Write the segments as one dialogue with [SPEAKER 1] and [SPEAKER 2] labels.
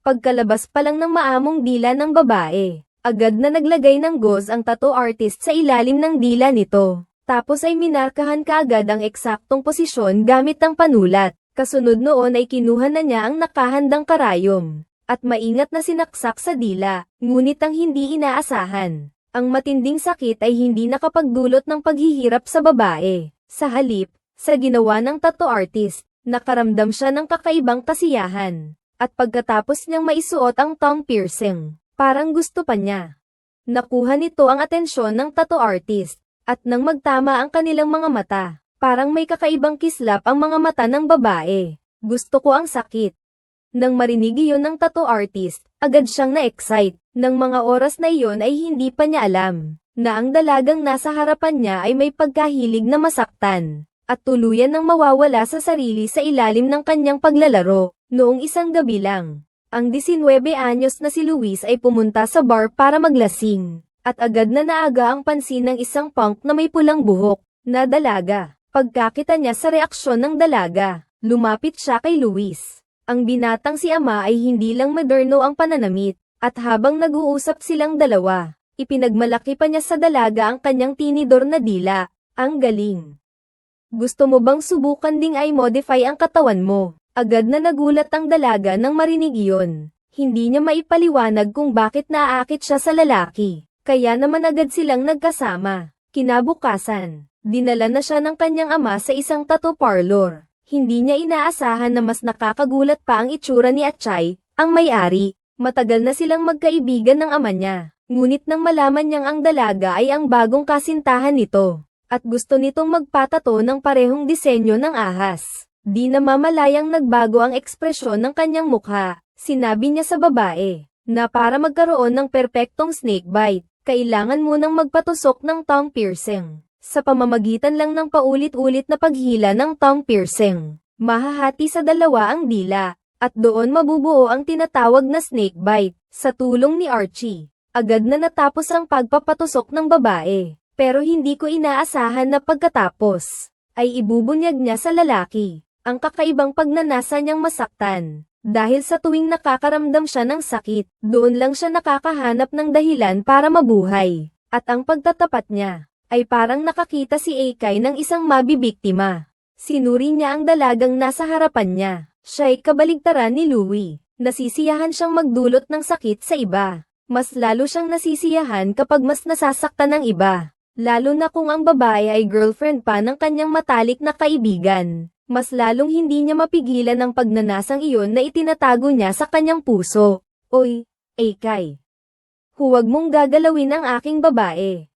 [SPEAKER 1] Pagkalabas pa lang ng maamong dila ng babae, agad na naglagay ng gauze ang tattoo artist sa ilalim ng dila nito. Tapos ay minarkahan kaagad ang eksaktong posisyon gamit ang panulat. Kasunod noon ay kinuha na niya ang nakahandang karayom, at maingat na sinaksak sa dila, ngunit ang hindi inaasahan. Ang matinding sakit ay hindi nakapagdulot ng paghihirap sa babae. Sa halip, sa ginawa ng tattoo artist, nakaramdam siya ng kakaibang kasiyahan. At pagkatapos niyang maisuot ang tongue piercing, parang gusto pa niya. Nakuha nito ang atensyon ng tattoo artist. At nang magtama ang kanilang mga mata, parang may kakaibang kislap ang mga mata ng babae. Gusto ko ang sakit. Nang marinig iyon ng tattoo artist, agad siyang na-excite. Nang mga oras na iyon ay hindi pa niya alam, na ang dalagang nasa harapan niya ay may pagkahilig na masaktan, at tuluyan nang mawawala sa sarili sa ilalim ng kanyang paglalaro. Noong isang gabi lang, ang 19 anyos na si Luis ay pumunta sa bar para maglasing. At agad na naaga ang pansin ng isang punk na may pulang buhok, na dalaga. Pagkakita niya sa reaksyon ng dalaga, lumapit siya kay Luis. Ang binatang si ama ay hindi lang moderno ang pananamit, at habang nag-uusap silang dalawa, ipinagmalaki pa niya sa dalaga ang kanyang tinidor na dila. Ang galing. Gusto mo bang subukan ding ay modify ang katawan mo? Agad na nagulat ang dalaga nang marinig iyon. Hindi niya maipaliwanag kung bakit naaakit siya sa lalaki. Kaya naman agad silang nagkasama. Kinabukasan, dinala na siya ng kanyang ama sa isang tattoo parlor. Hindi niya inaasahan na mas nakakagulat pa ang itsura ni Atchay, ang may-ari. Matagal na silang magkaibigan ng ama niya. Ngunit nang malaman niyang ang dalaga ay ang bagong kasintahan nito, at gusto nitong magpatato ng parehong disenyo ng ahas, di namamalayang nagbago ang ekspresyon ng kanyang mukha. Sinabi niya sa babae, na para magkaroon ng perpektong snakebite, kailangan munang magpatusok ng tongue piercing. Sa pamamagitan lang ng paulit-ulit na paghila ng tongue piercing, mahahati sa dalawa ang dila, at doon mabubuo ang tinatawag na snakebite. Sa tulong ni Archie, agad na natapos ang pagpapatusok ng babae, pero hindi ko inaasahan na pagkatapos, ay ibubunyag niya sa lalaki, ang kakaibang pagnanasa niyang masaktan. Dahil sa tuwing nakakaramdam siya ng sakit, doon lang siya nakakahanap ng dahilan para mabuhay. At ang pagtatapat niya, ay parang nakakita si Akay ng isang mabibiktima. Sinuri niya ang dalagang nasa harapan niya. Siya'y kabaligtaran ni Louie. Nasisiyahan siyang magdulot ng sakit sa iba. Mas lalo siyang nasisiyahan kapag mas nasasaktan ng iba. Lalo na kung ang babae ay girlfriend pa ng kanyang matalik na kaibigan. Mas lalong hindi niya mapigilan ang pagnanasang iyon na itinatago niya sa kanyang puso. Oy, Akay. Huwag mong gagalawin ang aking babae.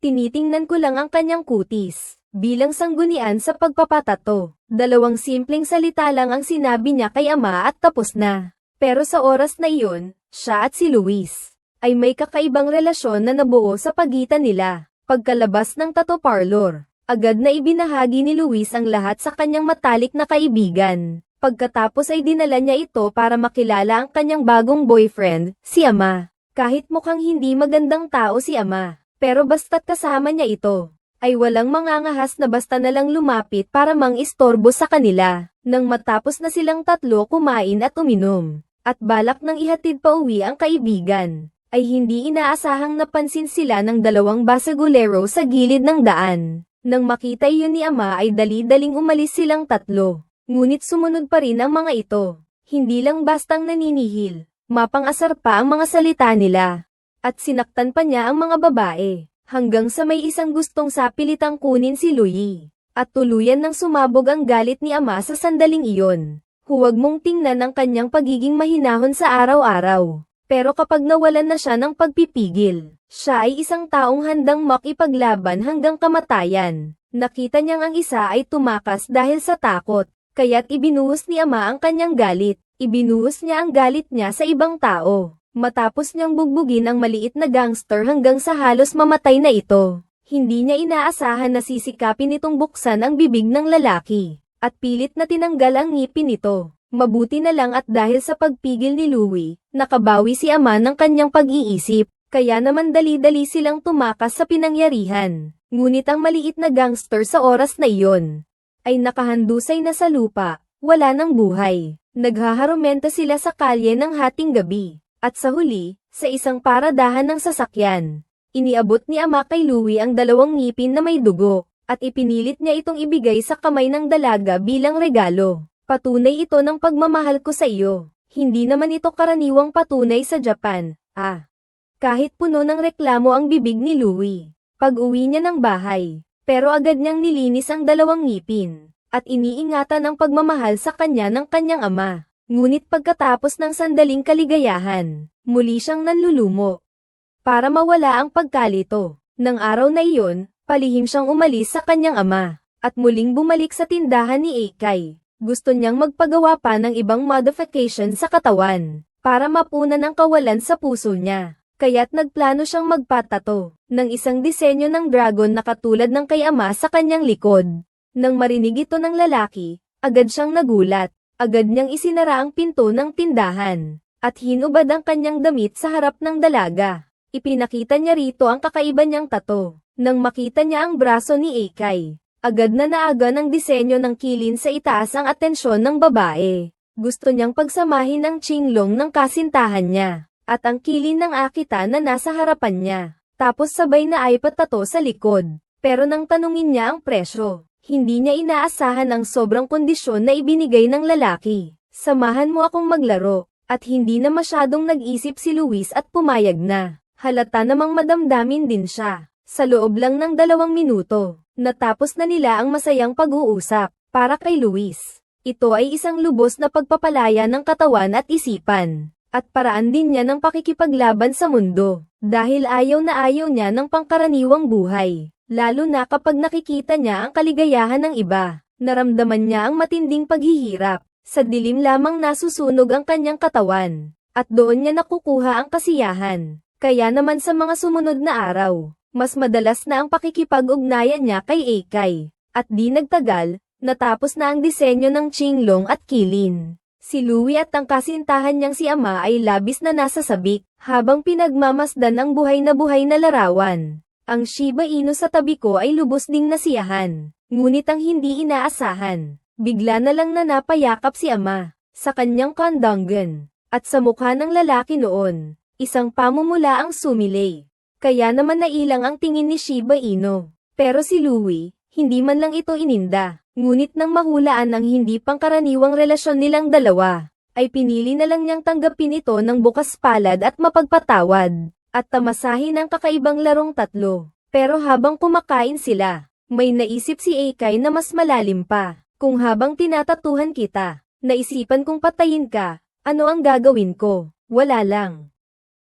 [SPEAKER 1] Tinitingnan ko lang ang kanyang kutis, bilang sanggunian sa pagpapatato. Dalawang simpleng salita lang ang sinabi niya kay ama at tapos na. Pero sa oras na iyon, siya at si Luis, ay may kakaibang relasyon na nabuo sa pagitan nila. Pagkalabas ng tattoo parlor, agad na ibinahagi ni Luis ang lahat sa kanyang matalik na kaibigan. Pagkatapos ay dinala niya ito para makilala ang kanyang bagong boyfriend, si ama. Kahit mukhang hindi magandang tao si ama, pero basta't kasama niya ito, ay walang mangangahas na basta nalang lumapit para mang-istorbo sa kanila. Nang matapos na silang tatlo kumain at uminom, at balak nang ihatid pa uwi ang kaibigan, ay hindi inaasahang napansin sila ng dalawang basagulero sa gilid ng daan. Nang makita iyon ni ama ay dali-daling umalis silang tatlo. Ngunit sumunod pa rin ang mga ito. Hindi lang bastang naninihil, mapang-asar pa ang mga salita nila. At sinaktan pa niya ang mga babae, hanggang sa may isang gustong sapilitang kunin si Louie. At tuluyan nang sumabog ang galit ni ama sa sandaling iyon. Huwag mong tingnan ang kanyang pagiging mahinahon sa araw-araw. Pero kapag nawalan na siya ng pagpipigil, siya ay isang taong handang makipaglaban hanggang kamatayan. Nakita niyang ang isa ay tumakas dahil sa takot, kaya't ibinuhos ni ama ang kanyang galit. Ibinuhos niya ang galit niya sa ibang tao. Matapos niyang bugbugin ang maliit na gangster hanggang sa halos mamatay na ito. Hindi niya inaasahan na sisikapin itong buksan ang bibig ng lalaki, at pilit na tinanggal ang ngipin nito. Mabuti na lang at dahil sa pagpigil ni Louie, nakabawi si ama ng kanyang pag-iisip, kaya naman dali-dali silang tumakas sa pinangyarihan. Ngunit ang maliit na gangster sa oras na iyon, ay nakahandusay na sa lupa, wala ng buhay. Naghaharumenta sila sa kalye ng hating gabi. At sa huli, sa isang paradahan ng sasakyan, iniabot ni Ama kay Louie ang 2 ngipin na may dugo, at ipinilit niya itong ibigay sa kamay ng dalaga bilang regalo. Patunay ito ng pagmamahal ko sa iyo. Hindi naman ito karaniwang patunay sa Japan, Kahit puno ng reklamo ang bibig ni Louie, pag-uwi niya ng bahay, pero agad niyang nilinis ang 2 ngipin, at iniingatan ang pagmamahal sa kanya ng kanyang ama. Ngunit pagkatapos ng sandaling kaligayahan, muli siyang nanlulumo. Para mawala ang pagkalito, ng araw na iyon, palihim siyang umalis sa kanyang ama, at muling bumalik sa tindahan ni Eikay. Gusto niyang magpagawa pa ng ibang modification sa katawan, para mapunan ang kawalan sa puso niya. Kaya't nagplano siyang magpatato ng isang disenyo ng dragon na katulad ng kay ama sa kanyang likod. Nang marinig ito ng lalaki, agad siyang nagulat. Agad niyang isinara ang pinto ng tindahan, at hinubad ang kanyang damit sa harap ng dalaga. Ipinakita niya rito ang kakaiba niyang tato. Nang makita niya ang braso ni Eikay, agad na naaga ng disenyo ng kilin sa itaas ang atensyon ng babae. Gusto niyang pagsamahin ang Qinglong ng kasintahan niya, at ang kilin ng Akita na nasa harapan niya. Tapos sabay na ay patato sa likod. Pero nang tanungin niya ang presyo, hindi niya inaasahan ang sobrang kondisyon na ibinigay ng lalaki. Samahan mo akong maglaro, at hindi na masyadong nag-isip si Luis at pumayag na. Halata namang madamdamin din siya. Sa loob lang ng 2 minuto, natapos na nila ang masayang pag-uusap. Para kay Luis, ito ay isang lubos na pagpapalaya ng katawan at isipan, at paraan din niya ng pakikipaglaban sa mundo, dahil ayaw niya ng pangkaraniwang buhay. Lalo na kapag nakikita niya ang kaligayahan ng iba, naramdaman niya ang matinding paghihirap. Sa dilim lamang nasusunog ang kanyang katawan, at doon niya nakukuha ang kasiyahan. Kaya naman sa mga sumunod na araw, mas madalas na ang pakikipag-ugnayan niya kay Eikay. At di nagtagal, natapos na ang disenyo ng Qinglong at kilin. Si Louie at ang kasintahan niyang si ama ay labis na nasa sabik, habang pinagmamasdan ang buhay na larawan. Ang Shiba Inu sa tabi ko ay lubos ding nasiyahan, ngunit ang hindi inaasahan, bigla na lang na napayakap si ama, sa kanyang kandanggan, at sa mukha ng lalaki noon, isang pamumula ang sumilay. Kaya naman nailang ang tingin ni Shiba Inu, pero si Louie, hindi man lang ito ininda, ngunit nang mahulaan ang hindi pangkaraniwang relasyon nilang dalawa, ay pinili na lang niyang tanggapin ito ng bukas palad at mapagpatawad. At tamasahin ang kakaibang larong 3. Pero habang kumakain sila, may naisip si Eikay na mas malalim pa. Kung habang tinatatuhan kita, naisipan kong patayin ka, ano ang gagawin ko? Wala lang.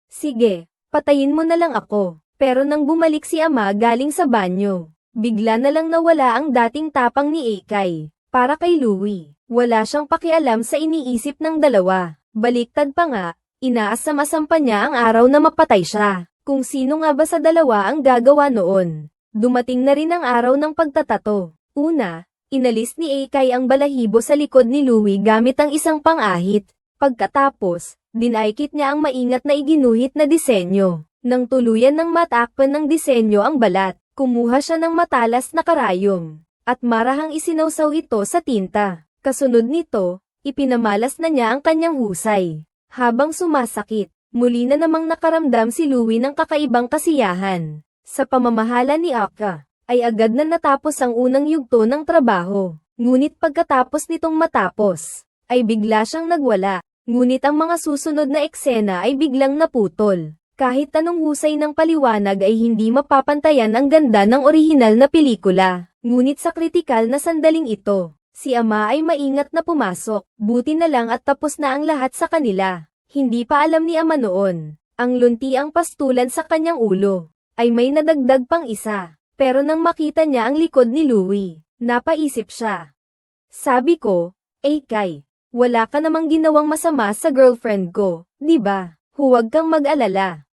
[SPEAKER 1] Sige, patayin mo na lang ako. Pero nang bumalik si ama galing sa banyo, bigla na lang nawala ang dating tapang ni Eikay. Para kay Louie, wala siyang pakialam sa iniisip ng dalawa. Baliktad pa nga, inaasam-asam pa niya ang araw na mapatay siya. Kung sino nga ba sa dalawa ang gagawa noon. Dumating na rin ang araw ng pagtatato. Una, inalis ni Eikay ang balahibo sa likod ni Louie gamit ang isang pang-ahit. Pagkatapos, dinaikit niya ang maingat na iginuhit na disenyo. Nang tuluyan ng matakpan ng disenyo ang balat, kumuha siya ng matalas na karayom, at marahang isinawsaw ito sa tinta. Kasunod nito, ipinamalas na niya ang kanyang husay. Habang sumasakit, muli na namang nakaramdam si Louie ng kakaibang kasiyahan. Sa pamamahala ni Aka, ay agad na natapos ang unang yugto ng trabaho. Ngunit pagkatapos nitong matapos, ay bigla siyang nagwala. Ngunit ang mga susunod na eksena ay biglang naputol. Kahit anong husay ng paliwanag ay hindi mapapantayan ang ganda ng orihinal na pelikula. Ngunit sa kritikal na sandaling ito, si ama ay maingat na pumasok. Buti na lang at tapos na ang lahat sa kanila. Hindi pa alam ni ama noon, ang lunti ang pastulan sa kanyang ulo, ay may nadagdag pang isa. Pero nang makita niya ang likod ni Louie, napaisip siya. Sabi ko, Eikay, wala ka namang ginawang masama sa girlfriend ko, di ba? Huwag kang mag-alala.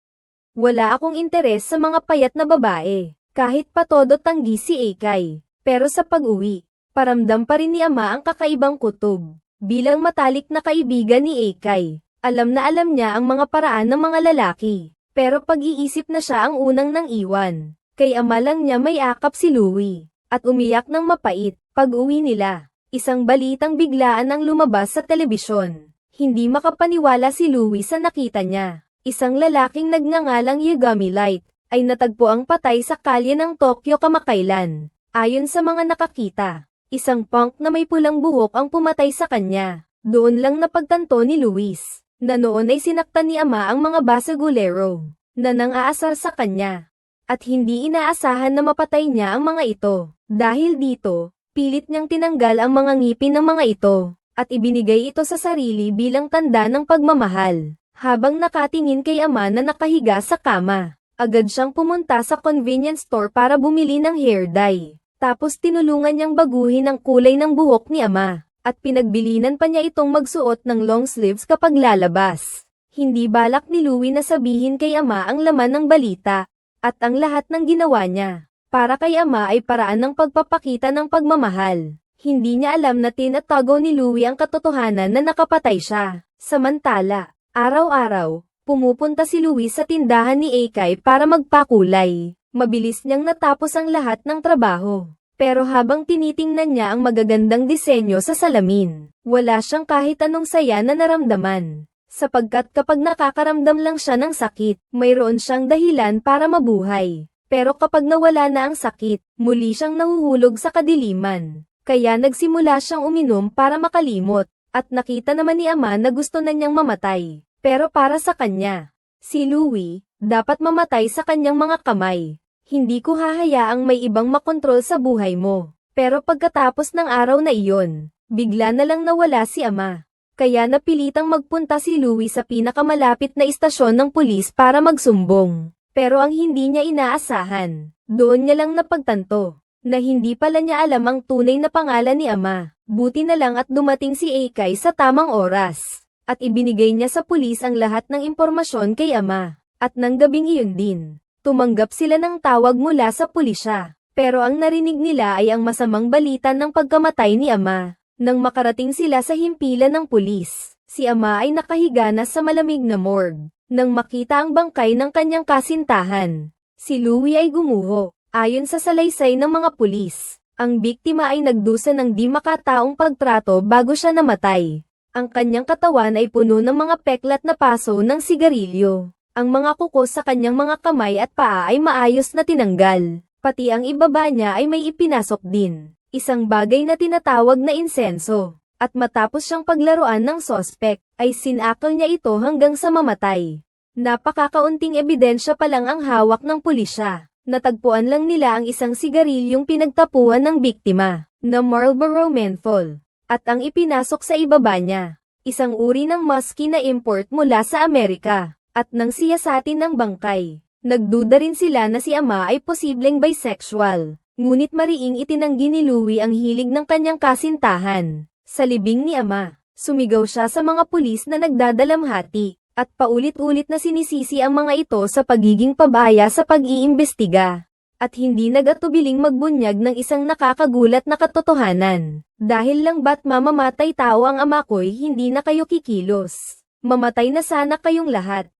[SPEAKER 1] Wala akong interes sa mga payat na babae, kahit pa todo tanggi si Eikay. Pero sa pag-uwi, paramdam pa rin ni ama ang kakaibang kutob. Bilang matalik na kaibigan ni Eikay, alam na alam niya ang mga paraan ng mga lalaki. Pero pag-iisip na siya ang unang nang iwan. Kay ama lang niya may akap si Louie, at umiyak ng mapait. Pag-uwi nila, Isang balitang biglaan ang lumabas sa telebisyon. Hindi makapaniwala si Louie sa nakita niya. Isang lalaking nagngangalang Yagami Light ay natagpuang patay sa kalye ng Tokyo kamakailan. Ayon sa mga nakakita, isang punk na may pulang buhok ang pumatay sa kanya. Doon lang napagtanto ni Luis na noon ay sinaktan ni ama ang mga basagulero na nang-aasar sa kanya. At hindi inaasahan na mapatay niya ang mga ito. Dahil dito, pilit niyang tinanggal ang mga ngipin ng mga ito at ibinigay ito sa sarili bilang tanda ng pagmamahal. Habang nakatingin kay ama na nakahiga sa kama, agad siyang pumunta sa convenience store para bumili ng hair dye. Tapos tinulungan niyang baguhin ang kulay ng buhok ni ama, at pinagbilinan pa niya itong magsuot ng long sleeves kapag lalabas. Hindi balak ni Louie na sabihin kay ama ang laman ng balita, at ang lahat ng ginawa niya, para kay ama ay paraan ng pagpapakita ng pagmamahal. Hindi niya alam na tinatago ni Louie ang katotohanan na nakapatay siya. Samantala, araw-araw, pumupunta si Louie sa tindahan ni Eikay para magpakulay. Mabilis niyang natapos ang lahat ng trabaho. Pero habang tinitingnan niya ang magagandang disenyo sa salamin, wala siyang kahit anong saya na naramdaman. Sapagkat kapag nakakaramdam lang siya ng sakit, mayroon siyang dahilan para mabuhay. Pero kapag nawala na ang sakit, muli siyang nahuhulog sa kadiliman. Kaya nagsimula siyang uminom para makalimot. At nakita naman ni ama na gusto na niyang mamatay. Pero para sa kanya, si Louie, dapat mamatay sa kanyang mga kamay. Hindi ko hahayaang may ibang makontrol sa buhay mo. Pero pagkatapos ng araw na iyon, bigla na lang nawala si ama. Kaya napilitang magpunta si Louie sa pinakamalapit na istasyon ng pulis para magsumbong. Pero ang hindi niya inaasahan, doon niya lang napagtanto, na hindi pala niya alam ang tunay na pangalan ni ama. Buti na lang at dumating si Eikay sa tamang oras. At ibinigay niya sa pulis ang lahat ng impormasyon kay ama. At nang gabing iyon din, tumanggap sila ng tawag mula sa pulisya. Pero ang narinig nila ay ang masamang balita ng pagkamatay ni ama. Nang makarating sila sa himpilan ng pulis, si ama ay nakahiga na sa malamig na morgue. Nang makita ang bangkay ng kanyang kasintahan, si Louie ay gumuho. Ayon sa salaysay ng mga pulis, ang biktima ay nagdusa ng di makataong pagtrato bago siya namatay. Ang kanyang katawan ay puno ng mga peklat na paso ng sigarilyo. Ang mga kuko sa kanyang mga kamay at paa ay maayos na tinanggal. Pati ang ibaba niya ay may ipinasok din. Isang bagay na tinatawag na insenso. At matapos siyang paglaruan ng sospek, ay sinakal niya ito hanggang sa mamatay. Napakakaunting ebidensya pa lang ang hawak ng pulisya. Natagpuan lang nila ang isang sigarilyong pinagtapuan ng biktima, na Marlboro Menthol. At ang ipinasok sa ibaba niya, isang uri ng musky na import mula sa Amerika. At nang siyasatin ng bangkay, nagduda rin sila na si ama ay posibleng bisexual. Ngunit mariing itinanggi ni Louie ang hilig ng kanyang kasintahan. Sa libing ni ama, sumigaw siya sa mga pulis na nagdadalamhati, at paulit-ulit na sinisisi ang mga ito sa pagiging pabaya sa pag-iimbestiga. At hindi nag-atubiling magbunyag ng isang nakakagulat na katotohanan. Dahil lang ba't mamamatay tao ang ama ko'y hindi na kayo kikilos. Mamatay na sana kayong lahat.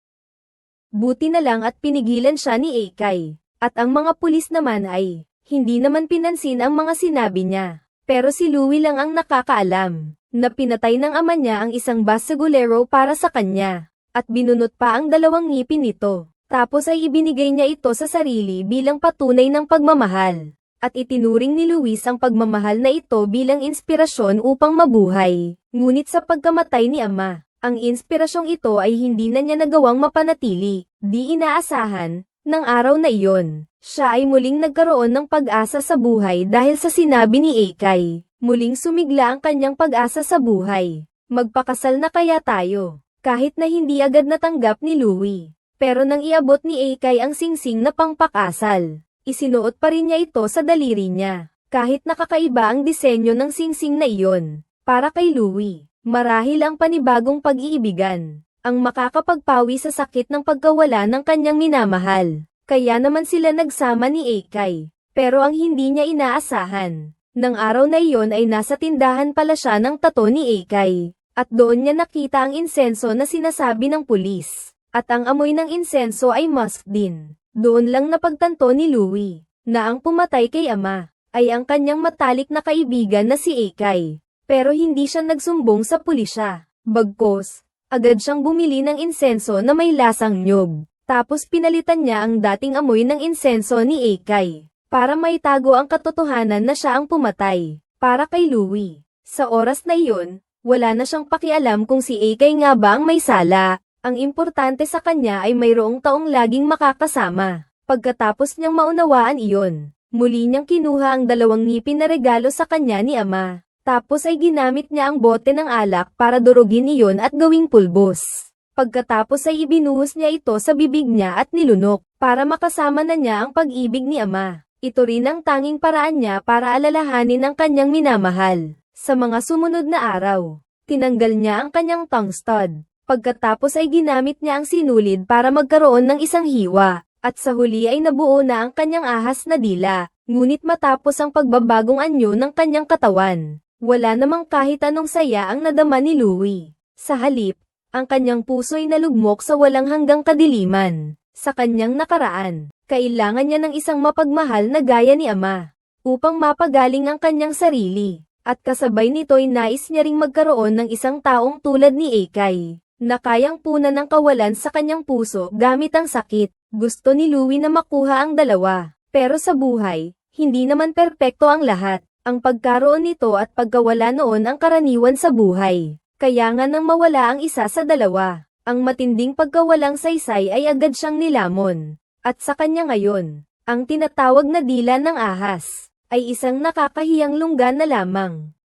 [SPEAKER 1] Buti na lang at pinigilan siya ni Eikay. At ang mga pulis naman ay, hindi naman pinansin ang mga sinabi niya. Pero si Louie lang ang nakakaalam, na pinatay ng ama niya ang isang basagulero para sa kanya. At binunot pa ang 2 ngipin nito. Tapos ay ibinigay niya ito sa sarili bilang patunay ng pagmamahal. At itinuring ni Luis ang pagmamahal na ito bilang inspirasyon upang mabuhay. Ngunit sa pagkamatay ni ama, ang inspirasyong ito ay hindi na niya nagawang mapanatili. Di inaasahan, ng araw na iyon, siya ay muling nagkaroon ng pag-asa sa buhay dahil sa sinabi ni Eikay. Muling sumigla ang kanyang pag-asa sa buhay. Magpakasal na kaya tayo? Kahit na hindi agad natanggap ni Louie. Pero nang iabot ni Eikay ang singsing na pangpakasal, isinuot pa rin niya ito sa daliri niya. Kahit nakakaiba ang disenyo ng singsing na iyon. Para kay Louie, marahil ang panibagong pag-iibigan, ang makakapagpawi sa sakit ng pagkawala ng kanyang minamahal. Kaya naman sila nagsama ni Eikay. Pero ang hindi niya inaasahan, nang araw na iyon ay nasa tindahan pala siya ng tato ni Eikay. At doon niya nakita ang insenso na sinasabi ng pulis. At ang amoy ng insenso ay musk din. Doon lang napagtanto ni Louie, na ang pumatay kay ama, ay ang kanyang matalik na kaibigan na si Eikay. Pero hindi siya nagsumbong sa pulisya. Bagkus, agad siyang bumili ng insenso na may lasang niyog. Tapos pinalitan niya ang dating amoy ng insenso ni Eikay, para maitago ang katotohanan na siya ang pumatay. Para kay Louie, sa oras na iyon, wala na siyang pakialam kung si Eikay nga ba ang may sala. Ang importante sa kanya ay mayroong taong laging makakasama. Pagkatapos niyang maunawaan iyon, muli niyang kinuha ang 2 ngipin na regalo sa kanya ni ama. Tapos ay ginamit niya ang bote ng alak para durugin iyon at gawing pulbos. Pagkatapos ay ibinuhos niya ito sa bibig niya at nilunok, para makasama na niya ang pag-ibig ni ama. Ito rin ang tanging paraan niya para alalahanin ang kanyang minamahal. Sa mga sumunod na araw, tinanggal niya ang kanyang tongue stud. Pagkatapos ay ginamit niya ang sinulid para magkaroon ng isang hiwa, at sa huli ay nabuo na ang kanyang ahas na dila. Ngunit matapos ang pagbabagong anyo ng kanyang katawan, wala namang kahit anong saya ang nadama ni Louie. Sa halip, ang kanyang puso'y nalugmok sa walang hanggang kadiliman. Sa kanyang nakaraan, kailangan niya ng isang mapagmahal na gaya ni ama, upang mapagaling ang kanyang sarili. At kasabay nito'y nais niya ring magkaroon ng isang taong tulad ni Eikay, na kayang punan ng kawalan sa kanyang puso gamit ang sakit. Gusto ni Louie na makuha ang dalawa. Pero sa buhay, hindi naman perpekto ang lahat. Ang pagkaroon nito at pagkawala noon ang karaniwan sa buhay. Kaya nga nang mawala ang isa sa dalawa, ang matinding pagkawalang saysay ay agad siyang nilamon. At sa kanya ngayon, ang tinatawag na dila ng ahas, ay isang nakakahiyang lungga na lamang.